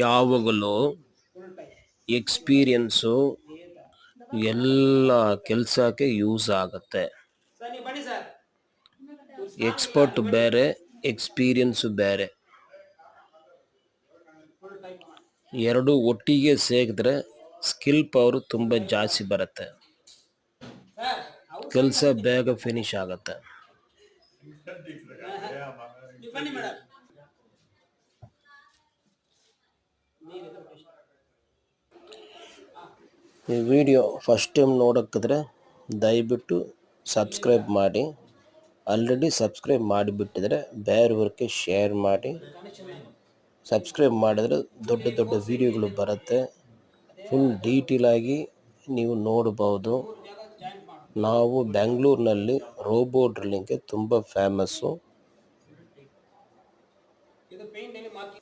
ಯಾವಾಗಲೂ ಎಕ್ಸ್ಪೀರಿಯನ್ಸು ಎಲ್ಲ ಕೆಲಸಕ್ಕೆ ಯೂಸ್ ಆಗುತ್ತೆ. ಎಕ್ಸ್ಪರ್ಟ್ ಬೇರೆ, ಎಕ್ಸ್ಪೀರಿಯನ್ಸು ಬೇರೆ. ಎರಡು ಒಟ್ಟಿಗೆ ಸೇರಿದ್ರೆ ಸ್ಕಿಲ್ ಪವರ್ ತುಂಬ ಜಾಸ್ತಿ ಬರುತ್ತೆ, ಕೆಲಸ ಬೇಗ ಫಿನಿಶ್ ಆಗುತ್ತೆ. ಈ ವಿಡಿಯೋ ಫಸ್ಟ್ ಟೈಮ್ ನೋಡೋಕ್ಕಿದ್ರೆ ದಯವಿಟ್ಟು ಸಬ್ಸ್ಕ್ರೈಬ್ ಮಾಡಿ. ಆಲ್ರೆಡಿ ಸಬ್ಸ್ಕ್ರೈಬ್ ಮಾಡಿಬಿಟ್ಟಿದ್ರೆ ಬೇರೆಯವ್ರಿಗೆ ಶೇರ್ ಮಾಡಿ. ಸಬ್ಸ್ಕ್ರೈಬ್ ಮಾಡಿದ್ರೆ ದೊಡ್ಡ ದೊಡ್ಡ ವಿಡಿಯೋಗಳು ಬರುತ್ತೆ, ಫುಲ್ ಡೀಟೇಲ್ ಆಗಿ ನೀವು ನೋಡ್ಬೋದು. ನಾವು ಬೆಂಗಳೂರಿನಲ್ಲಿ ರೋಬೋ ಡ್ರಿಲ್ಲಿಂಗ್ಗೆ ತುಂಬ ಫೇಮಸ್ಸು.